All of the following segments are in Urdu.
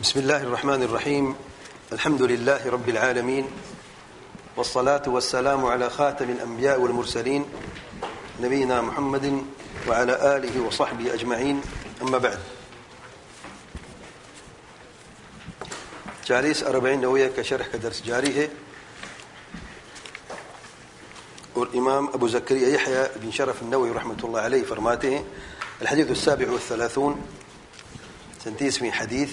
بسم الله الرحمن الرحيم. الحمد لله رب العالمين، والصلاة والسلام على خاتم الأنبياء والمرسلين نبينا محمد وعلى آله وصحبه أجمعين. أما بعد، 40 نویہ کا شرح کا درس جاری ہے، اور امام ابو زکریا یحییٰ بن شرف النووی رحمۃ اللہ علیہ فرماتے ہیں: الحديث 37 37 حديث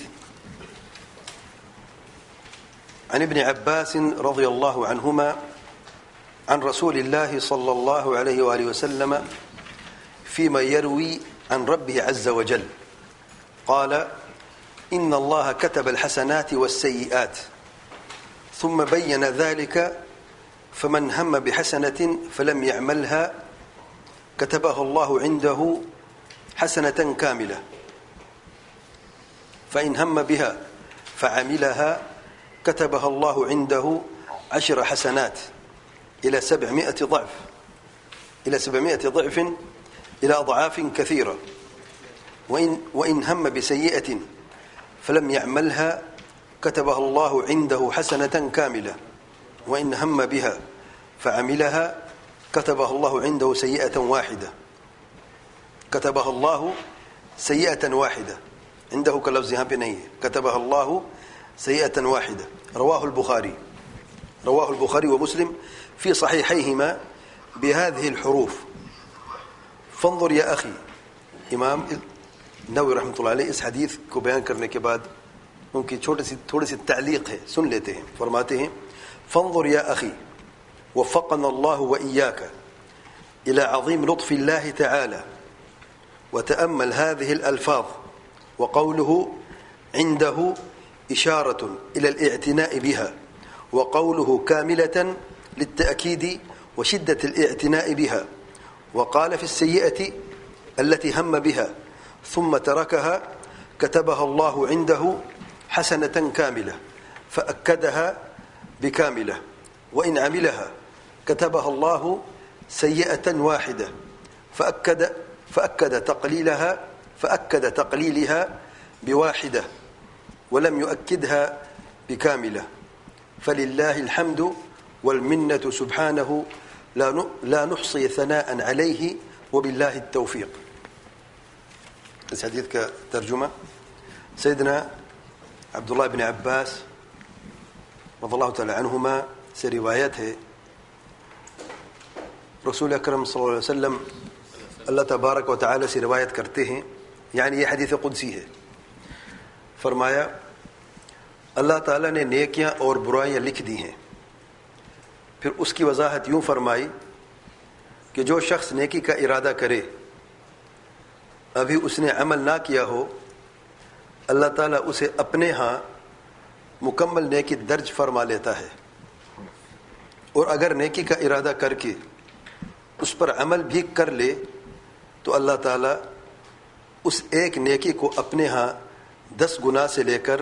عن ابن عباس رضي الله عنهما عن رسول الله صلى الله عليه وآله وسلم فيما يروي عن ربه عز وجل قال: إن الله كتب الحسنات والسيئات ثم بين ذلك فمن هم بحسنة فلم يعملها كتبها الله عنده حسنة كاملة، فإن هم بها فعملها كتبها الله عنده 10 حسنات إلى 700 ضعف إلى أضعاف كثيرة، وإن هم بسيئة فلم يعملها كتبها الله عنده حسنة كاملة، وإن هم بها فعملها كتبها الله عنده سيئة واحدة عنده كلفظ یہاں پہ نہیں ہے، كتبها الله سيئة واحدة. رواه البخاري ومسلم في صحيحيهما بهذه الحروف. فانظر يا أخي. امام نووی رحمۃ اللہ علیہ اس حدیث کو بیان کرنے کے بعد ان کی تھوڑی سی تعلیق ہے، سن لیتے ہیں. فرماتے ہیں: فانظر يا أخي وفقنا الله وإياك إلى عظيم لطف الله تعالى وتأمل هذه الألفاظ. وقوله عنده إشارة إلى الاعتناء بها، وقوله كاملة للتأكيد وشدة الاعتناء بها. وقال في السيئة التي هم بها ثم تركها كتبها الله عنده حسنة كاملة فأكدها بكاملة، وإن عملها كتبها الله سيئة واحدة فأكد تقليلها بواحدة ولم يؤكدها بكاملة. فلله الحمد والمنة سبحانه لا نحصي ثناء عليه وبالله التوفيق. اس حدیث کا ترجمہ سیدنا عبداللہ بن عباس رضی اللہ تعالی عنہما سے روایت ہے، رسول اکرم صلی اللہ علیہ وسلم اللہ تبارک و تعالی سے روایت کرتے ہیں، یعنی یہ حدیث قدسی ہے. فرمایا: اللہ تعالیٰ نے نیکیاں اور برائیاں لکھ دی ہیں. پھر اس کی وضاحت یوں فرمائی کہ جو شخص نیکی کا ارادہ کرے، ابھی اس نے عمل نہ کیا ہو، اللہ تعالیٰ اسے اپنے ہاں مکمل نیکی درج فرما لیتا ہے، اور اگر نیکی کا ارادہ کر کے اس پر عمل بھی کر لے تو اللہ تعالیٰ اس ایک نیکی کو اپنے ہاں 10 گنا سے لے کر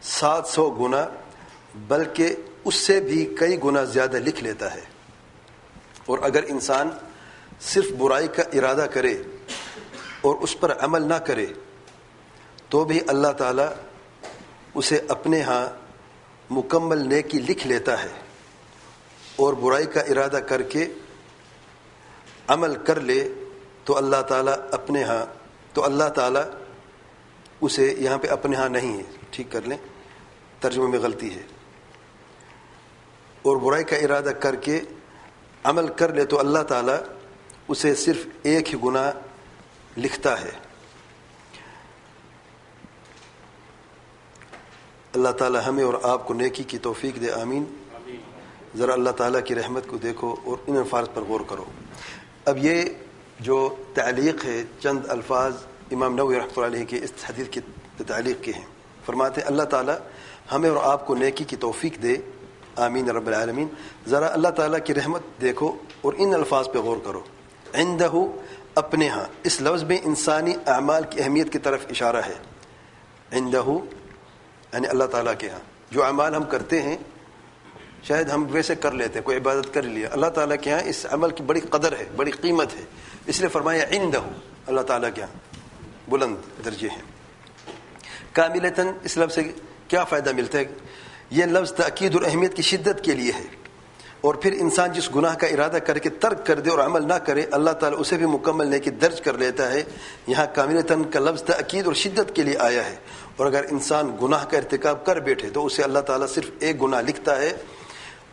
700 گنا بلکہ اس سے بھی کئی گنا زیادہ لکھ لیتا ہے. اور اگر انسان صرف برائی کا ارادہ کرے اور اس پر عمل نہ کرے تو بھی اللہ تعالیٰ اسے اپنے ہاں مکمل نیکی لکھ لیتا ہے، اور برائی کا ارادہ کر کے عمل کر لے تو اللہ تعالیٰ اسے یہاں پہ اپنے ہاں نہیں ہے، ٹھیک کر لیں، ترجمے میں غلطی ہے. اور برائی کا ارادہ کر کے عمل کر لے تو اللہ تعالیٰ اسے صرف ایک ہی گناہ لکھتا ہے. اللہ تعالیٰ ہمیں اور آپ کو نیکی کی توفیق دے، آمین. ذرا اللہ تعالیٰ کی رحمت کو دیکھو اور ان الفاظ پر غور کرو. اب یہ جو تعلیق ہے، چند الفاظ امام نووی رحمۃ اللہ علیہ کے اس حدیث کی تعلیق کے ہیں. فرماتے ہیں: اللہ تعالیٰ ہمیں اور آپ کو نیکی کی توفیق دے، آمین رب العالمین. ذرا اللہ تعالیٰ کی رحمت دیکھو اور ان الفاظ پہ غور کرو. عندہ، اپنے ہاں. اس لفظ میں انسانی اعمال کی اہمیت کی طرف اشارہ ہے. عندہ یعنی اللہ تعالیٰ کے ہاں جو اعمال ہم کرتے ہیں، شاید ہم ویسے کر لیتے ہیں، کوئی عبادت کر لیا، اللہ تعالیٰ کے ہاں اس عمل کی بڑی قدر ہے، بڑی قیمت ہے، اس لیے فرمایا عندہ، اللہ تعالیٰ کے ہاں بلند درجے ہیں. کاملتاً اس لفظ سے کیا فائدہ ملتا ہے؟ یہ لفظ تاکید اور اہمیت کی شدت کے لیے ہے، اور پھر انسان جس گناہ کا ارادہ کر کے ترک کر دے اور عمل نہ کرے اللہ تعالیٰ اسے بھی مکمل نیکی درج کر لیتا ہے۔ یہاں کاملتاً کا لفظ تاکید اور شدت کے لیے آیا ہے، اور اگر انسان گناہ کا ارتکاب کر بیٹھے تو اسے اللہ تعالیٰ صرف ایک گناہ لکھتا ہے۔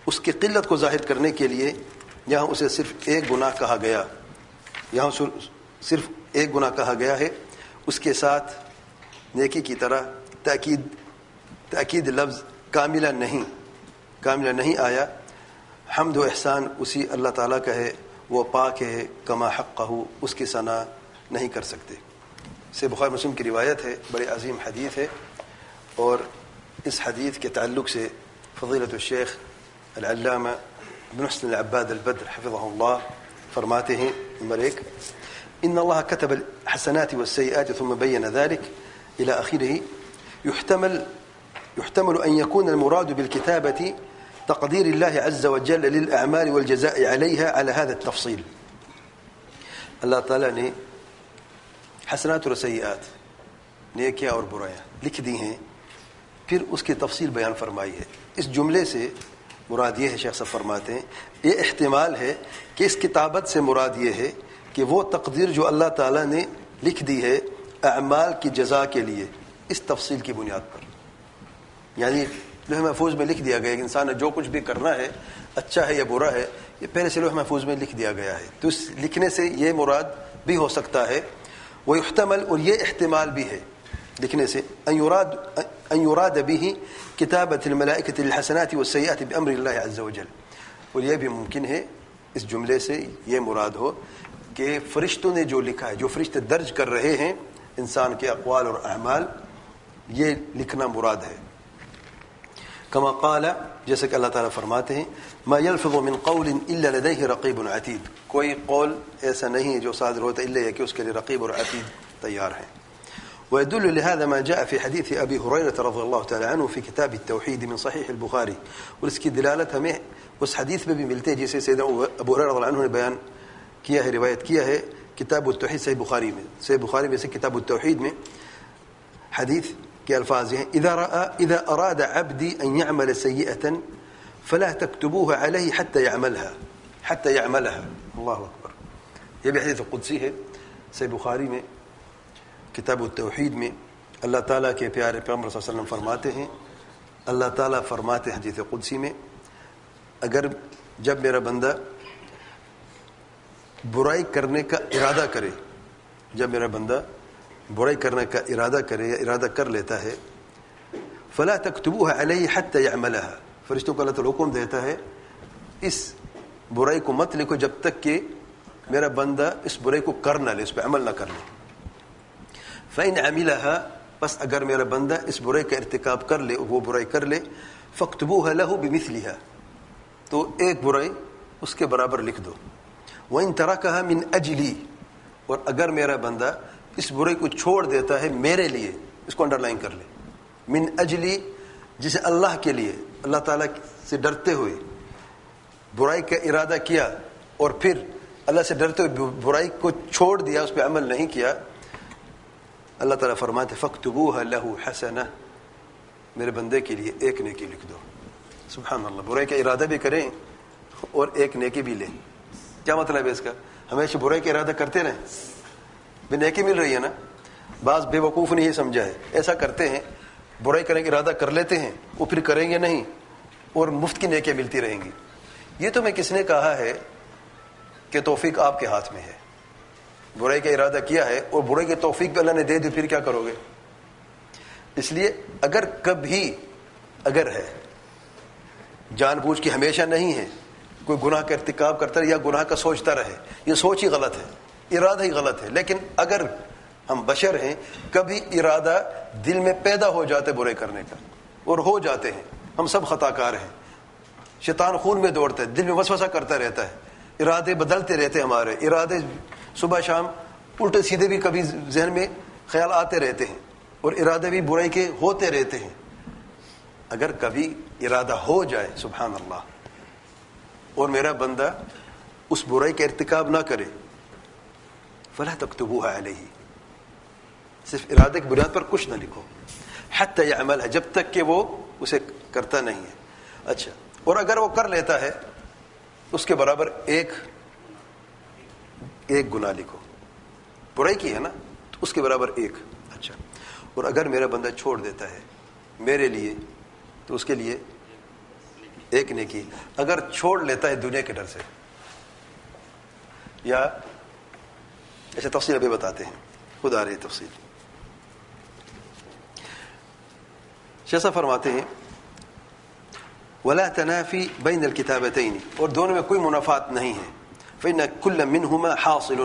اس کی قلت کو ظاہر کرنے کے لیے یہاں اسے صرف ایک گناہ کہا گیا، یہاں صرف ایک گناہ کہا گیا ہے، اس کے ساتھ نیکی کی طرح تاکید لفظ کاملہ نہیں آیا۔ حمد و احسان اسی اللہ تعالیٰ کا ہے، وہ پاک ہے، کما حقہ، اس کی ثنا نہیں کر سکتے۔ سے بخاری مسلم کی روایت ہے، بڑے عظیم حدیث ہے، اور اس حدیث کے تعلق سے فضیلت الشیخ العلامہ بن حسن العباد البدر حفظہ اللہ فرماتے ہیں، نمبر 1، ان اللہ كتب الحسنات والسيئات ثم بين ذلك الى آخره، يحتمل ان يكون المراد بالكتابة تقدير الله عز وجل للأعمال والجزاء عليها على هذا التفصيل۔ اللہ تعالیٰ نے حسنات اور سیئات، نیکیاں اور برائیاں لکھ دی ہیں، پھر اس کی تفصیل بیان فرمائی ہے۔ اس جملے سے مراد یہ ہے، شیخ صاحب فرماتے ہیں، یہ احتمال ہے کہ اس کتابت سے مراد یہ ہے کہ وہ تقدیر جو اللہ تعالیٰ نے لکھ دی ہے اعمال کی جزا کے لیے اس تفصیل کی بنیاد پر، یعنی لوح محفوظ میں لکھ دیا گیا کہ انسان نے جو کچھ بھی کرنا ہے، اچھا ہے یا برا ہے، یہ پہلے سے لوح محفوظ میں لکھ دیا گیا ہے، تو اس لکھنے سے یہ مراد بھی ہو سکتا ہے۔ وہ يحتمل، اور یہ احتمال بھی ہے لکھنے سے، ان يراد به کتابۃ الملائکۃ للحسنات والسیئات بامر اللہ عز وجل، اور یہ بھی ممکن ہے اس جملے سے یہ مراد ہو کہ فرشتوں نے جو لکھا ہے، جو فرشتے درج کر رہے ہیں انسان کے اقوال اور اعمال، یہ لکھنا مراد ہے۔ کما قال، جیسے کہ اللہ تعالیٰ فرماتے ہیں، ما يلفظ من قول الا لديه رقیب عتید، کوئی قول ایسا نہیں جو صادر ہوتا الا یہ کہ اس کے لیے رقیب اور عتید تیار ہیں۔ ويدل لهذا ما جاء في حديث ابي هريره رضي الله تعالى عنه في كتاب التوحيد من صحيح البخاري، اور اس کی دلالت ہمیں اس حدیث میں بھی ملتے ہیں جسے سیدنا ابو ہریرہ رضی اللہ عنہ نے بیان کیا ہے، روایت کیا ہے کتاب التوحید صحیح بخاری میں سے کتاب التوحید میں حدیث کے الفاظ ہیں، اذا اراد عبدی ان يعمل سیئة فلا تكتبوها عليه حتى يعملها۔ اللہ اکبر، یہ بھی حدیث قدسی ہے صحیح بخاری میں کتاب التوحید میں۔ اللہ تعالیٰ کے پیارے پیغمبر صلی اللہ علیہ وسلم فرماتے ہیں، اللہ تعالیٰ فرماتے ہیں حدیث قدسی میں، اگر جب میرا بندہ برائی کرنے کا ارادہ کرے، جب میرا بندہ برائی کرنے کا ارادہ کرے یا ارادہ کر لیتا ہے، فلا تكتبوها علیہ حتى يعملها، فرشتوں کو اللہ تعالیٰ حکم دیتا ہے اس برائی کو مت لکھو جب تک کہ میرا بندہ اس برائی کو کر نہ لے، اس پہ عمل نہ کر لے۔ فإن عملها، بس اگر میرا بندہ اس برائی کا ارتکاب کر لے، وہ برائی کر لے، فاكتبوها له بمثلها، تو ایک برائی اس کے برابر لکھ دو۔ وإن تركها من أجلي، اور اگر میرا بندہ اس برائی کو چھوڑ دیتا ہے میرے لیے، اس کو انڈر لائن کر لے، من اجلی، جسے اللہ کے لیے، اللہ تعالیٰ سے ڈرتے ہوئے برائی کا ارادہ کیا اور پھر اللہ سے ڈرتے ہوئے برائی کو چھوڑ دیا، اس پہ عمل نہیں کیا، اللہ تعالیٰ فرماتے فاکتبوها له حسنہ، میرے بندے کے لیے ایک نیکی لکھ دو۔ سبحان اللہ، برائی کا ارادہ بھی کریں اور ایک نیکی بھی لیں۔ کیا مطلب ہے اس کا؟ ہمیشہ برائی کا ارادہ کرتے رہیں، بھی نیکی مل رہی ہے نا۔ بعض بے وقوف نے یہ سمجھا ہے، ایسا کرتے ہیں، برائی کرنے کا ارادہ کر لیتے ہیں، وہ پھر کریں گے نہیں اور مفت کی نیکیاں ملتی رہیں گی۔ یہ تو میں کس نے کہا ہے کہ توفیق آپ کے ہاتھ میں ہے، برائی کا ارادہ کیا ہے اور برائی کی توفیق بھی اللہ نے دے دی، پھر کیا کرو گے؟ اس لیے اگر کبھی، اگر ہے، جان بوجھ کے ہمیشہ نہیں ہے، کوئی گناہ کا ارتکاب کرتا رہے یا گناہ کا سوچتا رہے، یہ سوچ ہی غلط ہے، ارادہ ہی غلط ہے، لیکن اگر ہم بشر ہیں، کبھی ارادہ دل میں پیدا ہو جاتا ہے برے کرنے کا، اور ہو جاتے ہیں، ہم سب خطا کار ہیں، شیطان خون میں دوڑتا ہے، دل میں وسوسہ کرتا رہتا ہے، ارادے بدلتے رہتے ہیں، ہمارے ارادے صبح شام الٹے سیدھے بھی کبھی ذہن میں خیال آتے رہتے ہیں، اور ارادے بھی برائی کے ہوتے رہتے ہیں۔ اگر کبھی ارادہ ہو جائے، سبحان اللہ، اور میرا بندہ اس برائی کا ارتکاب نہ کرے، فلا تکتبوها علیہ، صرف ارادے کی بنیاد پر کچھ نہ لکھو، حتی یعملها، جب تک کہ وہ اسے کرتا نہیں ہے. اچھا، اور اگر وہ کر لیتا ہے اس کے برابر ایک گناہ لکھو. برائی کی ہے نا، تو اس کے برابر ایک. اچھا، اور اگر میرا بندہ چھوڑ دیتا ہے میرے لیے تو اس کے لیے ایک نیکی. اگر چھوڑ لیتا ہے دنیا کے ڈر سے، یا ایسے تفصیل ابھی بتاتے ہیں، خود آ رہی تفصیل. شیخ فرماتے ہیں ولا تنافی بین الکتابتین، اور دونوں میں کوئی منافات نہیں ہے. فإن كل منهما حاصل،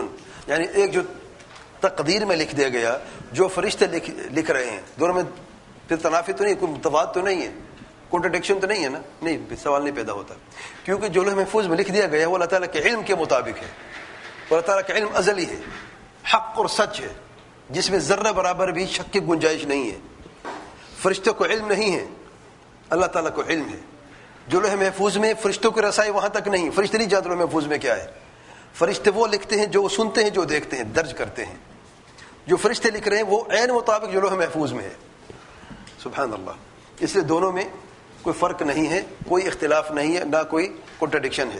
یعنی ایک جو تقدیر میں لکھ دیا گیا، جو فرشتے لکھ رہے ہیں، دونوں میں پھر تنافی تو نہیں، کوئی متضاد تو نہیں ہے، کنٹرڈکشن تو نہیں ہے نا. نہیں، سوال نہیں پیدا ہوتا، کیونکہ جو لوح محفوظ میں لکھ دیا گیا وہ اللہ تعالیٰ کے علم کے مطابق ہے. اللہ تعالیٰ کا علم ازلی ہے، حق اور سچ ہے، جس میں ذرہ برابر بھی شک کی گنجائش نہیں ہے. فرشتوں کو علم نہیں ہے، اللہ تعالیٰ کو علم ہے. جو لوح محفوظ میں فرشتوں کی رسائی وہاں تک نہیں، فرشتے نہیں جانتے لوح محفوظ میں کیا ہے. فرشتے وہ لکھتے ہیں جو سنتے ہیں، جو دیکھتے ہیں، درج کرتے ہیں. جو فرشتے لکھ رہے ہیں وہ عین مطابق جو لوح محفوظ میں ہے. سبحان اللہ. اس لیے دونوں میں کوئی فرق نہیں ہے، کوئی اختلاف نہیں ہے، نہ کوئی کنٹرڈکشن ہے.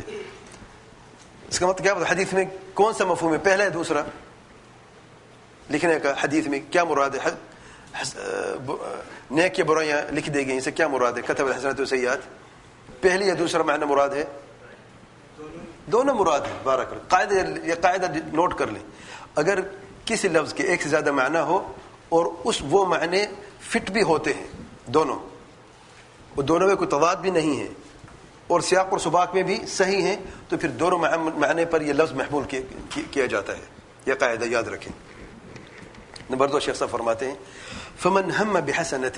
اس کا مطلب کیا؟ حدیث میں کون سا مفہوم ہے، پہلا ہے دوسرا لکھنے کا؟ حدیث میں کیا مراد ہے؟ نیک یا برائیاں لکھ دی گئی، اسے کیا مراد ہے؟ کتب الحسنات والسیئات، پہلی یا دوسرا معنی مراد ہے؟ دونوں مراد ہے. بارک اللہ. یہ قاعدہ نوٹ کر لیں، اگر کسی لفظ کے ایک سے زیادہ معنی ہو اور وہ معنی فٹ بھی ہوتے ہیں دونوں، اور دونوں میں کوئی تضاد بھی نہیں ہے، اور سیاق اور سباق میں بھی صحیح ہیں، تو پھر دونوں معنی پر یہ لفظ محمول کیا جاتا ہے. یہ قاعدہ یاد رکھیں. نمبر 2 شیخ صاحب فرماتے ہیں فمن هم بحسنة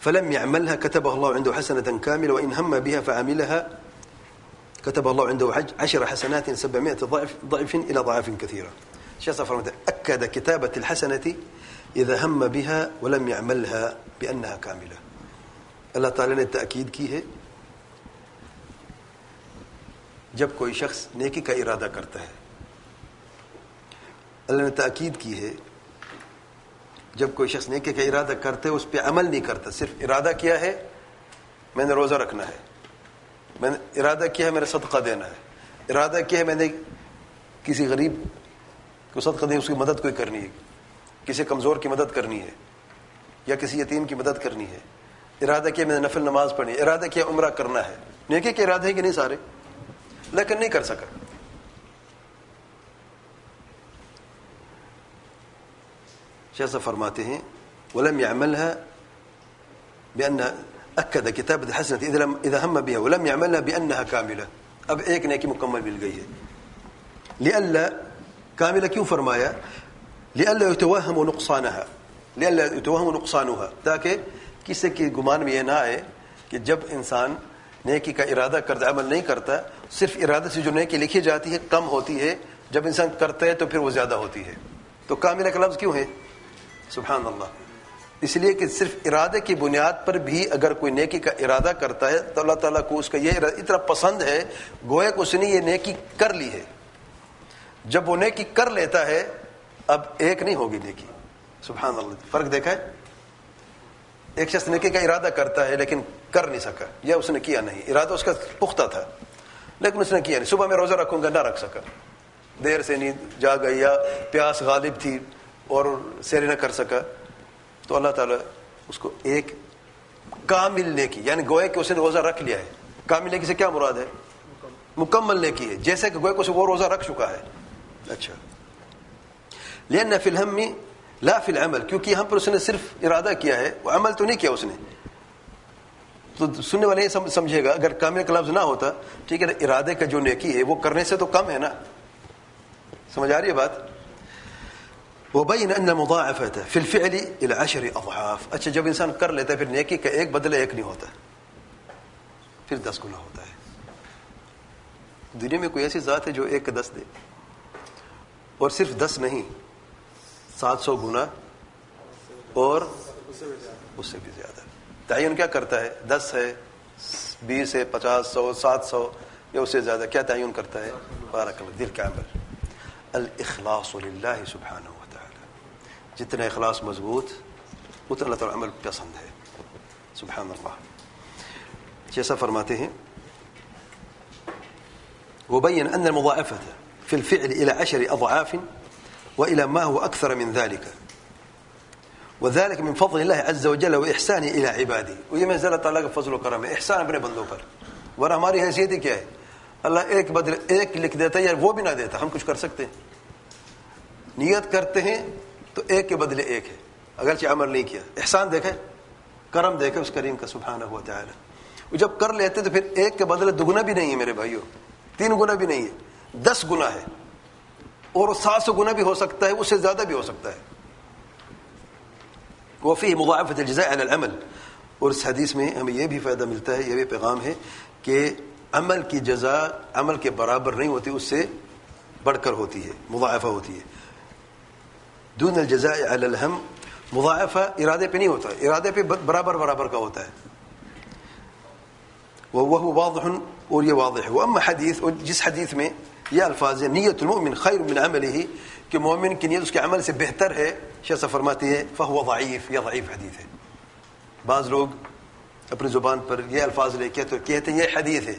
فلم يعملها كتبه الله عنده حسنة كاملة وإن هم بها فعملها كتب الله عنده 10 حسنات 700 ضعف إلى ضعاف كثيرة. شيخ صاحب فرماتے ہیں أكد كتابة الحسنة إذا هم بها ولم يعملها بأنها كاملة. اللہ تعالی نے تأکید کی ہے جب کوئی شخص نیکی کا ارادہ کرتا ہے. اللہ نے تأکید کی ہے جب کوئی شخص نیکی کا ارادہ کرتے اس پہ عمل نہیں کرتا، صرف ارادہ کیا ہے میں نے روزہ رکھنا ہے، میں نے ارادہ کیا ہے میں نے صدقہ دینا ہے، ارادہ کیا ہے میں نے کسی غریب کو صدقہ دے، اس کی مدد کوئی کرنی ہے، کسی کمزور کی مدد کرنی ہے، یا کسی یتیم کی مدد کرنی ہے، ارادہ کیا میں نے نفل نماز پڑھنی ہے، ارادہ کیا عمرہ کرنا ہے. نیکی کے ارادے کہ نہیں سارے، لیکن نہیں کر سکا. شیخ فرماتے ہیں ولم يعملها بأن أكد كتابة الحسنة إذا هم بها ولم يعملها بأنها كاملة. اب ایک نیکی مکمل مل گئی ہے. لئلا کاملہ کیوں فرمایا؟ لئلا يتوهم نقصانها، لئلا يتوهم نقصانها، تاکہ کسی کے گمان میں یہ نہ آئے کہ جب انسان نیکی کا ارادہ کرتا عمل نہیں کرتا، صرف ارادہ سے جو نیکی لکھی جاتی ہے کم ہوتی ہے، جب انسان کرتا ہے تو پھر وہ زیادہ ہوتی ہے. تو کاملہ کا لفظ کیوں ہے؟ سبحان اللہ. اس لیے کہ صرف ارادے کی بنیاد پر بھی اگر کوئی نیکی کا ارادہ کرتا ہے تو اللہ تعالیٰ کو اس کا یہ اتنا پسند ہے گویا کہ اس نے یہ نیکی کر لی ہے. جب وہ نیکی کر لیتا ہے اب ایک نہیں ہوگی نیکی. سبحان اللہ. فرق دیکھا ہے؟ ایک شخص نیکی کا ارادہ کرتا ہے لیکن کر نہیں سکا، یا اس نے کیا نہیں، ارادہ اس کا پختہ تھا لیکن اس نے کیا نہیں. صبح میں روزہ رکھوں گا، نہ رکھ سکا، دیر سے نیند جا گئی یا پیاس غالب تھی اور سیر نہ کر سکا، تو اللہ تعالیٰ اس کو ایک کامل نیکی، یعنی گویا کہ اس نے روزہ رکھ لیا ہے. کامل نیکی سے کیا مراد ہے؟ مکمل نیکی ہے، جیسے کہ گویا کہ وہ روزہ رکھ چکا ہے. اچھا، لأن فی الہم لا فی العمل، کیونکہ یہاں پر اس نے صرف ارادہ کیا ہے، وہ عمل تو نہیں کیا اس نے. تو سننے والے یہ سمجھے گا اگر کامل کا لفظ نہ ہوتا، ٹھیک ہے نا، ارادے کا جو نیکی ہے وہ کرنے سے تو کم ہے نا. سمجھ آ رہی ہے بات؟ وبين ان المضاعفه في الفعل الى 10 اضعاف. اچھا، جب انسان کر لیتا ہے پھر نیکی کا ایک بدلہ ایک نہیں ہوتا، پھر 10 گنا ہوتا ہے. دنیا میں کوئی ایسی ذات ہے جو 1 کا 10 دے، اور صرف 10 نہیں 700 گنا اور اس سے بھی زیادہ. تعین کیا کرتا ہے؟ 10 ہے، 20 ہے، 50 100 700 یا اس سے زیادہ کیا تعین کرتا ہے؟ بارک اللہ. دل کا عمل، الاخلاص للہ سبحانہ. جتنا اخلاص مضبوط اتنا اللہ تعالیٰ عمل پسند ہے. سبحان اللہ. جیسا فرماتے ہیں وبين أن المضاعفة في الفعل إلى 10 أضعاف وإلى ما هو أكثر من ذلك وذلك من فضل الله عز وجل وإحسانه إلى عباده. ويہ میں اللہ تعالیٰ کا فضل و کرم ہے، احسان اپنے بندوں پر. ورنہ ہماری حیثیت ہی کیا ہے؟ اللہ ایک بدلے ایک لکھ دیتا ہے یا وہ بھی نہ دیتا. ہم کچھ کر سکتے ہیں؟ نیت کرتے ہیں تو ایک کے بدلے ایک ہے، اگرچہ عمل نہیں کیا. احسان دیکھے، کرم دیکھے اس کریم کا سبحانہ و تعالی. وہ جب کر لیتے تو پھر ایک کے بدلے دگنا بھی نہیں ہے میرے بھائیوں، 3 گنا بھی نہیں ہے، 10 گنا ہے، اور 700 گنا بھی ہو سکتا ہے، اس سے زیادہ بھی ہو سکتا ہے. وفيه مضاعفة الجزاء على العمل. اور اس حدیث میں ہمیں یہ بھی فائدہ ملتا ہے، یہ بھی پیغام ہے کہ عمل کی جزا عمل کے برابر نہیں ہوتی، اس سے بڑھ کر ہوتی ہے، مضاعفہ ہوتی ہے. دون الجزاء على الهم، مضاعفہ ارادے پہ نہیں ہوتا، ارادے پہ برابر برابر کا ہوتا ہے. وهو واضح، اور یہ واضح ہے. واما حدیث، اور جس حدیث میں یہ الفاظ ہے نیت المؤمن خیر من عمله، کہ مومن کی نیت اس کے عمل سے بہتر ہے، شیخ صاحب فرماتے ہیں فهو ضعیف، یہ ضعیف حدیث ہے. بعض لوگ اپنی زبان پر یہ الفاظ لے کے تو کہتے ہیں یہ حدیث ہے،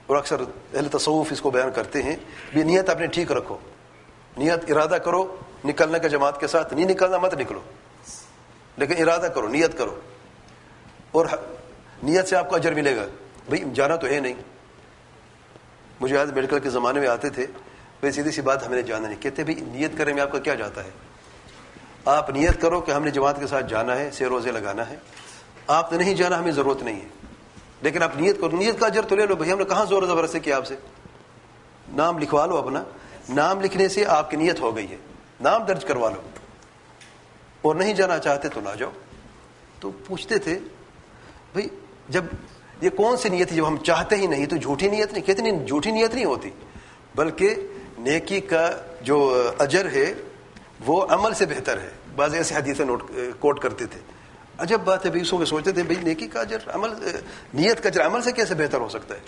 اور اکثر اہل تصوف اس کو بیان کرتے ہیں بھی نیت اپنے ٹھیک رکھو، نیت ارادہ کرو نکلنے کا جماعت کے ساتھ، نہیں نکلنا مت نکلو، لیکن ارادہ کرو، نیت کرو، اور نیت سے آپ کو اجر ملے گا. بھئی جانا تو ہے نہیں. مجھے یاد میڈیکل کے زمانے میں آتے تھے، بھئی سیدھی سی بات ہمیں نے جانا نہیں. کہتے بھئی نیت کرنے میں آپ کا کیا جاتا ہے؟ آپ نیت کرو کہ ہم نے جماعت کے ساتھ جانا ہے، سیر روزے لگانا ہے. آپ نے نہیں جانا، ہمیں ضرورت نہیں ہے، لیکن آپ نیت کرو، نیت کا اجر تو لے لو. بھئی ہم نے کہاں زور زبردستی کیا آپ سے؟ نام لکھوا لو اپنا، نام لکھنے سے آپ کی نیت ہو گئی ہے، نام درج کروا لو. اور نہیں جانا چاہتے تو نہ جاؤ. تو پوچھتے تھے بھئی جب یہ کون سی نیت ہے جب ہم چاہتے ہی نہیں تو جھوٹی نیت نہیں؟ کہتے نہیں، جھوٹی نیت نہیں ہوتی، بلکہ نیکی کا جو اجر ہے وہ عمل سے بہتر ہے. بعض ایسے حدیثیں کوٹ کرتے تھے. عجب بات ہے، بیسوں کے سوچتے تھے بھئی نیکی کا اجر عمل، نیت کا اجر عمل سے کیسے بہتر ہو سکتا ہے؟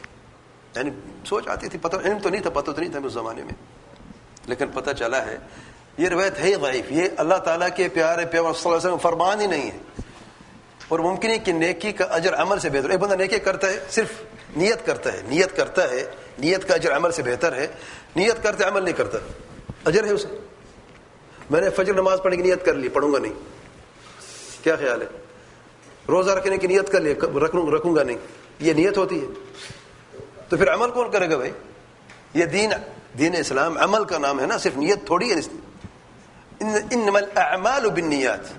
یعنی سوچ آتی تھی، پتہ علم تو نہیں تھا، پتہ تو نہیں تھا اس زمانے میں، لیکن پتہ چلا ہے یہ روایت ہے ضعیف. یہ اللہ تعالیٰ کے پیارے پیغمبر صلی اللہ علیہ وسلم فرمان ہی نہیں ہے. اور ممکن ہے کہ نیکی کا اجر عمل سے بہتر. ایک بندہ نیکی کرتا ہے، صرف نیت کرتا ہے، نیت کرتا ہے، نیت کا اجر عمل سے بہتر ہے. نیت کرتے عمل نہیں کرتا، اجر ہے اسے. میں نے فجر نماز پڑھنے کی نیت کر لی، پڑھوں گا نہیں، کیا خیال ہے؟ روزہ رکھنے کی نیت کر لی، رکھوں گا نہیں، یہ نیت ہوتی ہے. تو پھر عمل کون کرے گا بھائی؟ یہ دین اسلام عمل کا نام ہے نا، صرف نیت تھوڑی ہے. انما الاعمال بالنیات،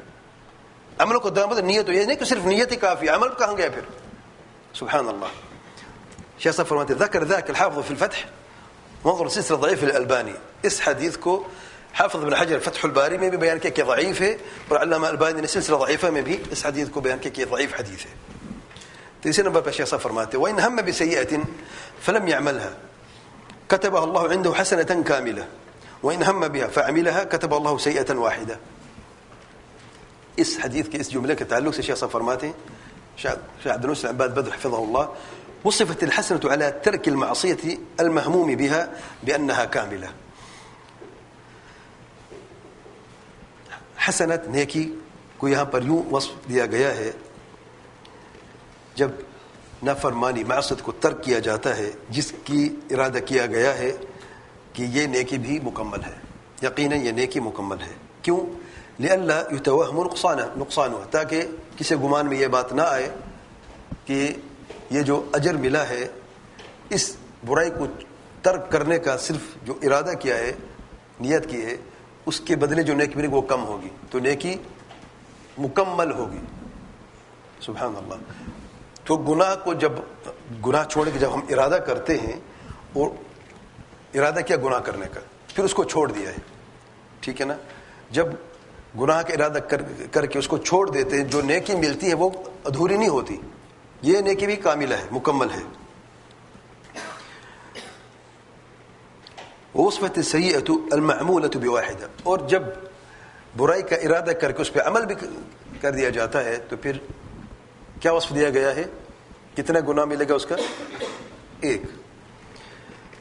عمل کو دامت نیت ہو، یہ نہیں کہ صرف نیت ہی کافی، عمل کہاں گیا پھر؟ سبحان اللہ. شیخ صاحب فرماتے ذکر ذاک الحافظ فی الفتح منظر سلسلہ ضعیف الالبانی. اس حدیث کو حافظ بن حجر فتح الباری میں بھی بیان کیا کہ ضعیف ہے، اور علامہ البانی نے سلسلہ ضعیفہ میں بھی اس حدیث کو بیان کیا کہ ضعیف حدیث ہے. تیسرے نمبر پر شیخ صاحب فرماتے وَإِنْ هَمَّ بِسَيِّئَةٍ فَلَمْ يَعْمَلْهَا كتبها الله عنده حسنة كاملة وإن هم بها فعملها كتب الله سيئة واحدة. اس حدیث کے اس جملے کے تعلق سے شیخ صاحب فرماتے ہیں، شیخ عبد المحسن عباد بدر حفظه الله وصفت الحسنة على ترك المعصية المهموم بها بأنها كاملة. حسنت نیکی کو یہاں پر یوں وصف دیا گیا ہے، جب نافرمانی معصیت کو ترک کیا جاتا ہے جس کی ارادہ کیا گیا ہے کہ یہ نیکی بھی مکمل ہے، یقیناً یہ نیکی مکمل ہے. کیوں؟ لئلا یتوہم نقصان ہوا، تاکہ کسی گمان میں یہ بات نہ آئے کہ یہ جو اجر ملا ہے اس برائی کو ترک کرنے کا صرف جو ارادہ کیا ہے، نیت کی ہے، اس کے بدلے جو نیکی ملے وہ کم ہوگی، تو نیکی مکمل ہوگی. سبحان اللہ. تو گناہ کو جب گناہ چھوڑ کے جب ہم ارادہ کرتے ہیں، اور ارادہ کیا گناہ کرنے کا، پھر اس کو چھوڑ دیا ہے، ٹھیک ہے نا، جب گناہ کا ارادہ کر کے اس کو چھوڑ دیتے ہیں، جو نیکی ملتی ہے وہ ادھوری نہیں ہوتی، یہ نیکی بھی کاملہ ہے، مکمل ہے. وصفت السیئۃ المعمولۃ بواحدہ، اور جب برائی کا ارادہ کر کے اس پہ عمل بھی کر دیا جاتا ہے تو پھر کیا وصف دیا گیا ہے؟ کتنا گناہ ملے گا اس کا؟ ایک.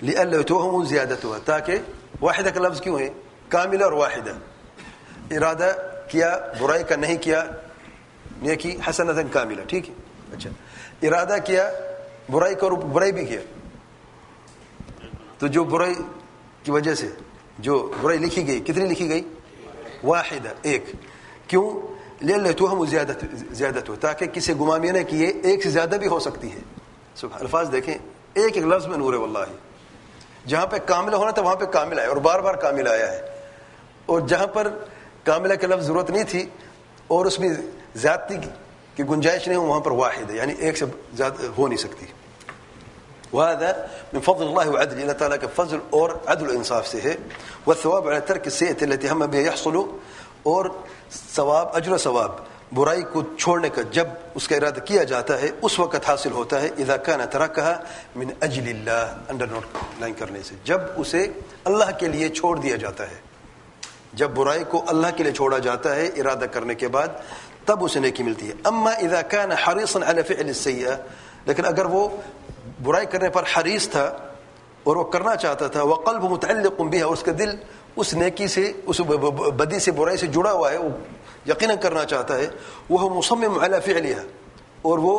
لئلا یتوہم زیادتها، تاکہ واحدہ کا لفظ کیوں ہے؟ کاملہ اور واحدہ. ارادہ کیا برائی کا نہیں کیا نیکی حسنۃ کاملہ ٹھیک ہے. اچھا ارادہ کیا برائی کا اور برائی بھی کیا تو جو برائی کی وجہ سے جو برائی لکھی گئی کتنی لکھی گئی واحدہ ایک. کیوں لِأَلَّتُهَمُ زیادت ہو تاکہ کسی گمان میں نہ کہ یہ ایک سے زیادہ بھی ہو سکتی ہے. الفاظ دیکھیں ایک ایک لفظ میں نور ہے واللہ. جہاں پہ کاملہ ہونا تھا وہاں پہ کاملہ آیا اور بار بار کاملہ آیا ہے اور جہاں پر کاملہ کے لفظ ضرورت نہیں تھی اور اس میں زیادتی کی گنجائش نہیں وہاں پر واحد ہے یعنی ایک سے زیادہ ہو نہیں سکتی. وهذا من فضل الله وعدله اللہ تعالیٰ کے فضل اور عدل و انصاف سے ہے. والثواب على ترك السيئة التي هم بها يحصل اور ثواب اجر و ثواب برائی کو چھوڑنے کا جب اس کا ارادہ کیا جاتا ہے اس وقت حاصل ہوتا ہے اذا كان تركها من اجل الله انڈر نوٹ لائن کرنے سے جب اسے اللہ کے لیے چھوڑ دیا جاتا ہے. جب برائی کو اللہ کے لیے چھوڑا جاتا ہے ارادہ کرنے کے بعد تب اسے نیکی ملتی ہے. اما اذا كان حريصا على فعل السيئة لیکن اگر وہ برائی کرنے پر حریص تھا اور وہ کرنا چاہتا تھا وقلب متعلق بها اور اس کا دل اس نیکی سے اس بدی سے برائی سے جڑا ہوا ہے وہ یقینا کرنا چاہتا ہے وہ مصمم على فعلها اور وہ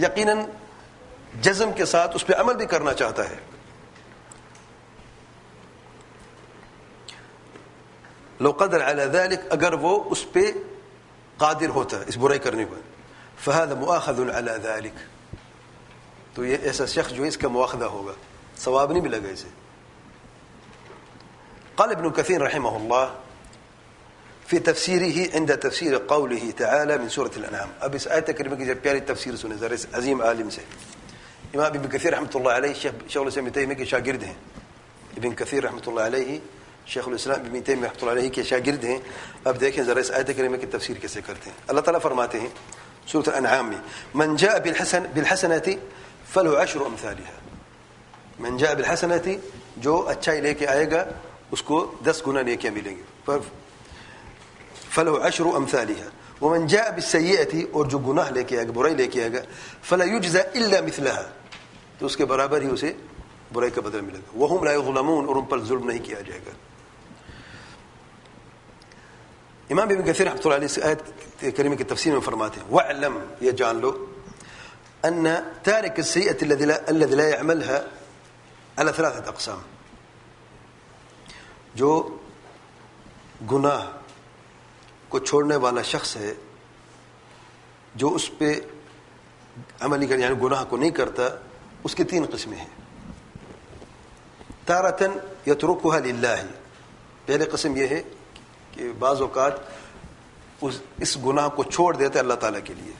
یقینا جزم کے ساتھ اس پہ عمل بھی کرنا چاہتا ہے. لو قدر على ذلك اگر وہ اس پہ قادر ہوتا اس برائی کرنے پر فهذا مؤاخذ على ذلك تو یہ ایسا شخص جو اس کا مواخذہ ہوگا ثواب نہیں ملے گا اسے. قال ابن كثير رحمه الله في تفسيره عند تفسير قوله تعالى من سورة الانعام. اب اس آیت کریمہ کی پیاری تفسیر سنیں ذرا اس عظیم عالم سے. امام ابن کثیر رحمۃ اللہ علیہ شیخ الاسلام ابن تیمیہ کے شاگرد ہیں. ابن کثیر رحمۃ اللہ علیہ شیخ الاسلام ابن تیمیہ رحمۃ اللہ علیہ کے شاگرد ہیں. اب دیکھیں ذرا اس آیت کریمہ کی تفسیر کیسے کرتے ہیں. اللہ تعالیٰ فرماتے ہیں سورۃ الانعام میں من جاء بالحسنة فله 10 امثالها. من جاء بالحسنة جو اچھائی لے کے آئے گا اس کو 10 گنا نیکیاں ملیں گی. فله 10 امثالها. ومن جاء بالسيئة اور جو گناہ لے کے آئے گا برائی لے کے آئے گا فلا يجزى الا مثلها تو اس کے برابر ہی اسے برائی کا بدلہ ملے گا. وهم لا يظلمون اور ان پر ظلم نہیں کیا جائے گا. امام ابن کثیر رحمۃ اللہ علیہ اس آیت کریمہ کی تفسیر میں فرماتے ہیں وَاعْلَمْ یہ جان لو أن تارك السيئة الذي لا يعملها على 3 أقسام جو گناہ کو چھوڑنے والا شخص ہے جو اس پہ عمل نہیں کرتا یعنی گناہ کو نہیں کرتا اس کی 3 قسمیں ہیں. تارة يتركها لله پہلے قسم یہ ہے کہ بعض اوقات اس گناہ کو چھوڑ دیتا ہے اللہ تعالیٰ کے لیے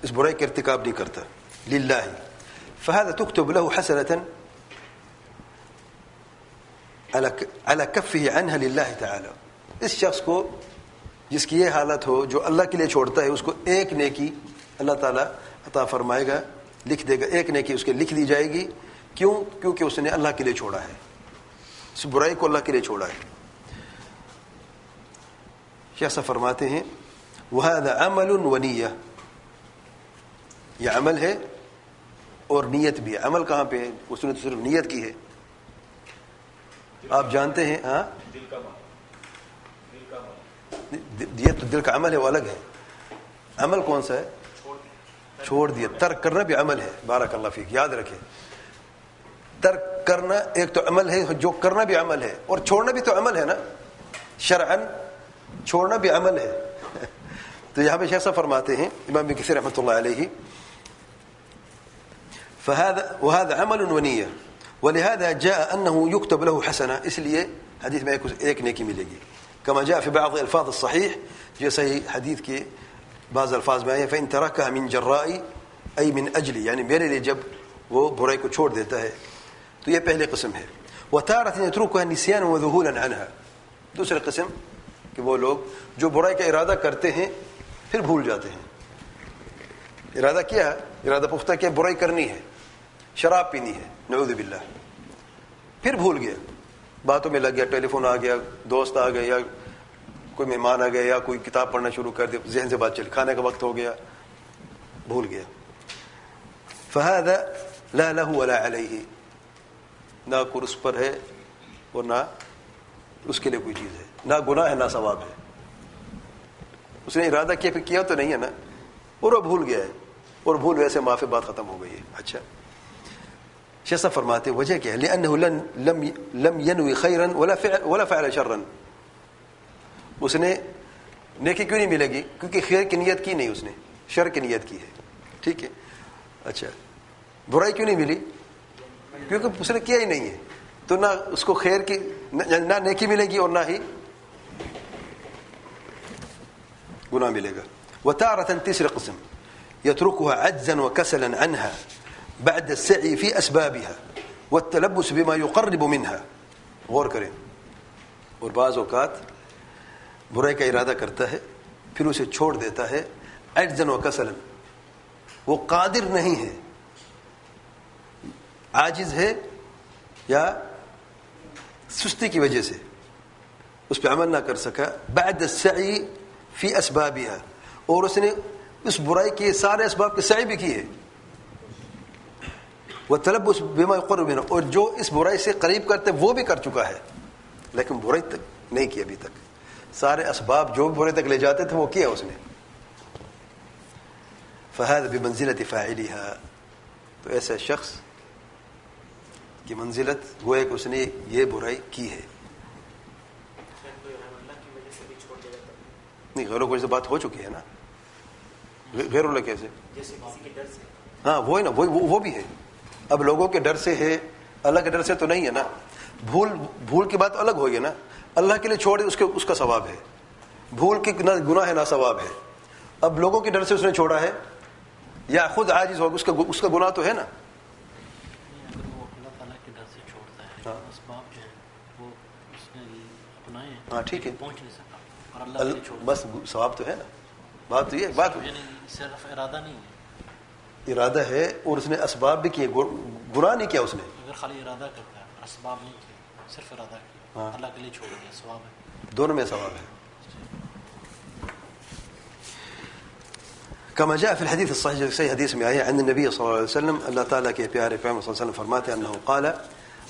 اس برائی کا ارتکاب نہیں کرتا للہ فهذا تكتب له حسنة على كفه عنها لله تعالى. اس شخص کو جس کی یہ حالت ہو جو اللہ کے لیے چھوڑتا ہے اس کو ایک نیکی اللہ تعالیٰ عطا فرمائے گا لکھ دے گا. ایک نیکی اس کے لکھ دی جائے گی. کیوں؟ کیونکہ اس نے اللہ کے لیے چھوڑا ہے اس برائی کو اللہ کے لیے چھوڑا ہے. شیخ صاحب فرماتے ہیں وهذا عمل ونیہ یہ عمل ہے اور نیت بھی ہے. عمل کہاں پہ ہے اس نے تو صرف نیت کی ہے. آپ جانتے ہیں ہاں یہ تو دل کا عمل ہے وہ الگ ہے. عمل کون سا ہے چھوڑ دیا. ترک کرنا بھی عمل ہے. بارک اللہ فیک یاد رکھیں ترک کرنا ایک تو عمل ہے جو کرنا بھی عمل ہے اور چھوڑنا بھی تو عمل ہے نا. شرعن چھوڑنا بھی عمل ہے. تو یہاں پہ شیخ صاحب فرماتے ہیں امام ابن کثیر رحمۃ اللہ علیہ وهذا عمل ونیہ ولهذا جاء انه يكتب له حسنه اس لیے حدیث میں ایک نیکی ملے گی. كما جاء في بعض الفاظ الصحيح جیسے ہی حدیث کے بعض الفاظ میں آئے فإن تركها من جرائی أي من أجلی یعنی میرے لیے جب وہ برائی کو چھوڑ دیتا ہے تو یہ پہلی قسم ہے. وتارة يتركها نسيانا وذهولا عنها دوسری قسم کہ وہ لوگ جو برائی کا ارادہ کرتے ہیں پھر بھول جاتے ہیں. ارادہ کیا ارادہ پختہ کیا برائی کرنی ہے شراب پینی ہے نعوذ باللہ پھر بھول گیا باتوں میں لگ گیا ٹیلی فون آ گیا دوست آ گیا یا کوئی مہمان آ گیا یا کوئی کتاب پڑھنا شروع کر دیا ذہن سے بات چلی کھانے کا وقت ہو گیا بھول گیا. فهذا لا له ولا عليه نہ کوئی اس پر ہے اور نہ اس کے لیے کوئی چیز ہے نہ گناہ ہے نہ ثواب ہے. اس نے ارادہ کیا پھر کیا تو نہیں ہے نا, اور وہ بھول گیا ہے, اور بھول ویسے معافی بات ختم ہو گئی ہے. اچھا شیخ صاحب فرماتے وجہ کیا ہے؟ لأنه لم ينوي خيرا ولا فعل شرا. اس نے نیکی کیوں نہیں ملے گی؟ کیونکہ خیر کی نیت کی نہیں, اس نے شر کی نیت کی ہے. ٹھیک ہے. اچھا برائی کیوں نہیں ملی؟ کیونکہ اس نے کیا ہی نہیں ہے, تو نہ اس کو خیر کی نہ نیکی ملے گی اور نہ ہی گناہ ملے گا. وتارة تیسرا قسم يتركها عجزا وكسلا عنها بعد السعي في أسبابها والتلبس بما يقرب منها. غور کریں. اور بعض اوقات برائی کا ارادہ کرتا ہے پھر اسے چھوڑ دیتا ہے عجزا وكسلا, وہ قادر نہیں ہے, عاجز ہے یا سستی کی وجہ سے اس پہ عمل نہ کر سکا. بعد السعی فی اسبابها, اور اس نے اس برائی کے سارے اسباب کے سعی بھی کی ہے. والتلبس بما يقرب منه, اور جو اس برائی سے قریب کرتے وہ بھی کر چکا ہے لیکن برائی تک نہیں کی ابھی تک. سارے اسباب جو برائی تک لے جاتے تھے وہ کیا اس نے. فهذا بمنزلة فاعلها, تو ایسا شخص کی منزلت وہ ہے کہ اس نے یہ برائی کی ہے. نہیں, غیروں کو بات ہو چکی ہے نا. غیر اللہ کیسے؟ ہاں وہی نا, وہ بھی ہے. اب لوگوں کے ڈر سے ہے, اللہ کے ڈر سے تو نہیں ہے نا. بھول کی بات الگ ہوئی ہے نا. اللہ کے لیے چھوڑے اس کا ثواب ہے, بھول کی نہ گناہ ہے نہ ثواب ہے. اب لوگوں کے ڈر سے اس نے چھوڑا ہے یا خود عاجز ہو اس کا گناہ تو ہے نا. اگر وہ اللہ تعالیٰ کے ڈر سے چھوڑتا ہے, اسباب جو ہیں وہ اس نے اپنائے ہیں, ہاں ٹھیک ہے, پہنچ نہیں سکا اور اللہ کے لیے چھوڑ, بس ثواب تو ہے نا. بات تو یہ بات یعنی صرف ارادہ نہیں ہے, ارادہ ہے اور اس نے اسباب بھی کیے, گناہ نہیں کیا اس نے. اگر خالی ارادہ کرتا ہے اور اسباب نہیں کیا, صرف ارادہ کیا, اللہ کے لیے چھوڑ دیا, ثواب ہے. دونوں میں ثواب ہے. كما جاء في الحديث الصحيح, صحیح حدیث میں آیا عن النبي صلی اللہ علیہ وسلم, اللہ تعالیٰ کے پیارے پیغمبر صلی اللہ علیہ وسلم فرماتے ہیں انه قال.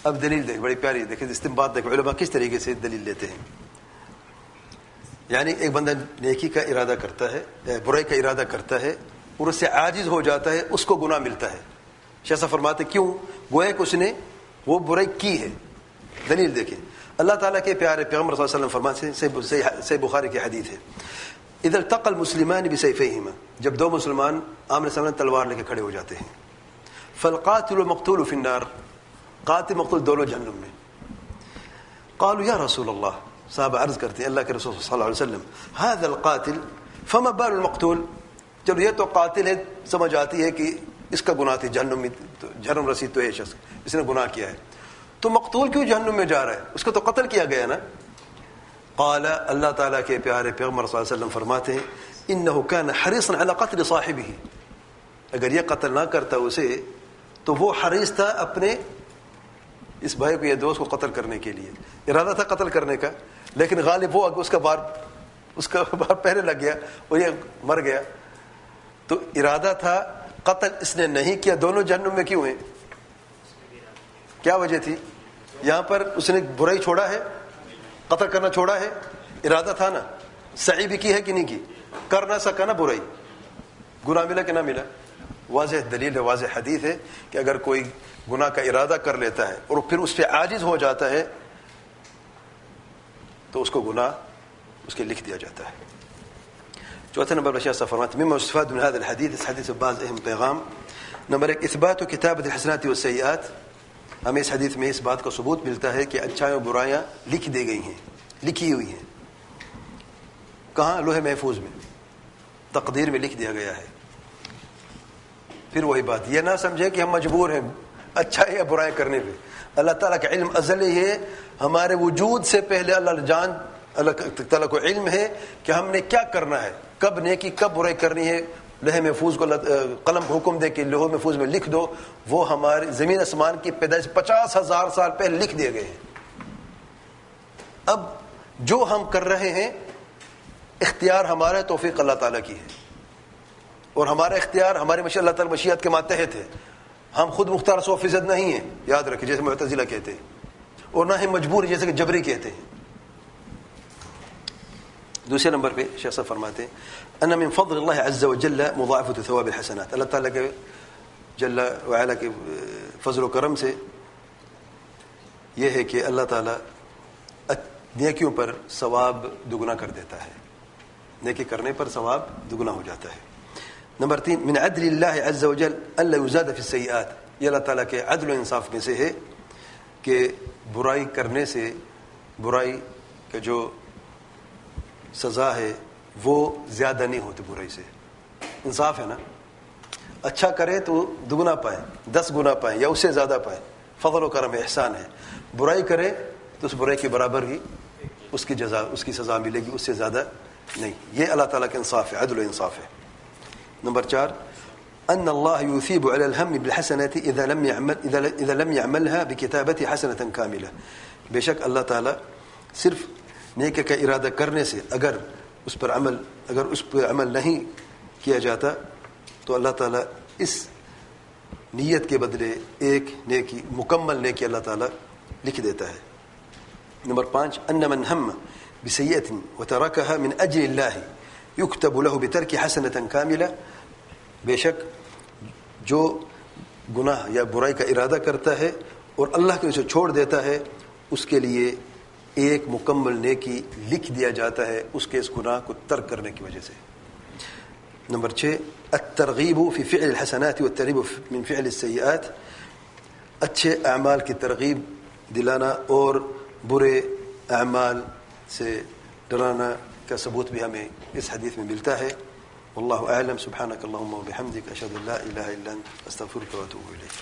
اب دلیل دیکھ, بڑی پیاری دیکھیں استنباط دیکھ علماء کس طریقے سے دلیل لیتے ہیں. یعنی ایک بندہ نیکی کا ارادہ کرتا ہے, برائی کا ارادہ کرتا ہے اور اس سے عاجز ہو جاتا ہے, اس کو گناہ ملتا ہے. شیخ صاحب فرماتے کیوں؟ گویا کہ اس نے وہ برائی کی ہے. دلیل دیکھیں, اللہ تعالیٰ کے پیارے پیغمبر صلی اللہ علیہ وسلم فرماتے ہیں, صحیح بخاری کی حدیث ہے, اذا التقى المسلمان بسيفيهما, جب دو مسلمان آمنے سامنے تلوار لے کے کھڑے ہو جاتے ہیں, فالقاتل والمقتول في النار, قاتل مقتول دونوں جہنم میں. قالوا یا رسول اللہ, صحابہ عرض کرتے ہیں اللہ کے رسول صلی اللہ علیہ وسلم, هذا القاتل فما بال المقتول, چلو یہ تو قاتل ہے, سمجھ آتی ہے کہ اس کا گناہ تھی, جہنم رسید تو ہے شخص, اس نے گناہ کیا ہے, تو مقتول کیوں جہنم میں جا رہا ہے؟ اس کو تو قتل کیا گیا نا. قال, اللہ تعالیٰ کے پیارے پیغمبر صلی اللہ علیہ وسلم فرماتے ہیں انه كان حريصا على قتل صاحبه, اگر یہ قتل نہ کرتا اسے تو وہ حریص تھا اپنے اس بھائی کو یا دوست کو قتل کرنے کے لیے. ارادہ تھا قتل کرنے کا, لیکن غالب وہ اس کا بار پہلے لگ گیا اور یہ مر گیا. تو ارادہ تھا, قتل اس نے نہیں کیا. دونوں جہنم میں کیوں ہیں؟ کیا وجہ تھی؟ یہاں پر اس نے برائی چھوڑا ہے, قتل کرنا چھوڑا ہے, ارادہ تھا نا, سعی بھی کی ہے کہ نہیں کی, کر نہ سکا نا برائی, گناہ ملا کہ نہ ملا. واضح دلیل ہے, واضح حدیث ہے کہ اگر کوئی گناہ کا ارادہ کر لیتا ہے اور پھر اس پہ عاجز ہو جاتا ہے تو اس کو گناہ اس کے لکھ دیا جاتا ہے. چوتھا نمبر بشیہ صاحب فرماتے مما استفاد من هذا الحديث, اس حدیث سے بعض اہم پیغام. نمبر 1, اثبات و کتابت الحسنات والسیئات, ہمیں اس حدیث میں اس بات کا ثبوت ملتا ہے کہ اچھائیں اور برائیاں لکھ دی گئی ہیں, لکھی ہوئی ہیں. کہاں؟ لوح محفوظ میں, تقدیر میں لکھ دیا گیا ہے. پھر وہی بات, یہ نہ سمجھے کہ ہم مجبور ہیں اچھائی یا برائیں کرنے پہ. اللہ تعالیٰ کا علم ازلی ہے, ہمارے وجود سے پہلے اللہ تعالیٰ کو علم ہے کہ ہم نے کیا کرنا ہے, کب نیکی کب برائی کرنی ہے. لوح محفوظ کو قلم کو حکم دے کہ لوح محفوظ میں لکھ دو, وہ ہمارے زمین آسمان کی پیدائش 50,000 سال پہلے لکھ دیے گئے ہیں. اب جو ہم کر رہے ہیں اختیار ہمارا, توفیق اللہ تعالیٰ کی ہے, اور ہمارا اختیار ہماری اللہ تعالیٰ مشیت کے ماتحت ہے. ہم خود مختار 100% نہیں ہیں, یاد رکھیں, جیسے معتزلہ کہتے ہیں, اور نہ ہی مجبور جیسے کہ جبری کہتے ہیں. دوسرے نمبر پہ شیخ صاحب فرماتے ہیں ان من فضل اللہ عز وجل مضاعفة ثواب الحسنات، اللہ تعالیٰ کے جل وعلا کے فضل و کرم سے یہ ہے کہ اللہ تعالیٰ نیکیوں پر ثواب دگنا کر دیتا ہے، نیکی کرنے پر ثواب دگنا ہو جاتا ہے. نمبر 3 من عدل اللہ عز وجل الا يزاد في السیئات، یہ اللہ تعالیٰ کے عدل و انصاف میں سے ہے کہ برائی کرنے سے برائی کا جو سزا ہے وہ زیادہ نہیں ہوتی برائی سے. انصاف ہے نا، اچھا کرے تو دگنا پائے 10 گنا پائے یا اس سے زیادہ پائے، فضل و کرم احسان ہے. برائی کرے تو اس برائی کے برابر ہی اس کی جزا اس کی سزا ملے گی، اس سے زیادہ نہیں. یہ اللہ تعالیٰ کا انصاف ہے، عدل و انصاف ہے. نمبر 4 ان اللہ یثیب علی الهم بالحسنات اذا لم يعملها بکتابت حسنة کاملہ، بے شک اللہ تعالیٰ صرف نیکی کا ارادہ کرنے سے اگر اس پر عمل نہیں کیا جاتا تو اللہ تعالیٰ اس نیت کے بدلے ایک نیکی مکمل نیکی اللہ تعالیٰ لکھ دیتا ہے. نمبر 5 ان من هم بسیئة وترکها من اجل اللہ یکتب له بترک حسنة کاملہ، بے شک جو گناہ یا برائی کا ارادہ کرتا ہے اور اللہ کے اسے چھوڑ دیتا ہے اس کے لیے ایک مکمل نیکی لکھ دیا جاتا ہے اس کے اس گناہ کو ترک کرنے کی وجہ سے. نمبر 6 الترغیب فی فعل الحسنات والترغیب من فعل السیئات، اچھے اعمال کی ترغیب دلانا اور برے اعمال سے ڈرانا کا ثبوت بھی ہمیں اس حدیث میں ملتا ہے. واللہ اعلم. سبحانک اللہم وبحمدک اشہد ان لا الہ الا انت استغفرک واتوب الیک.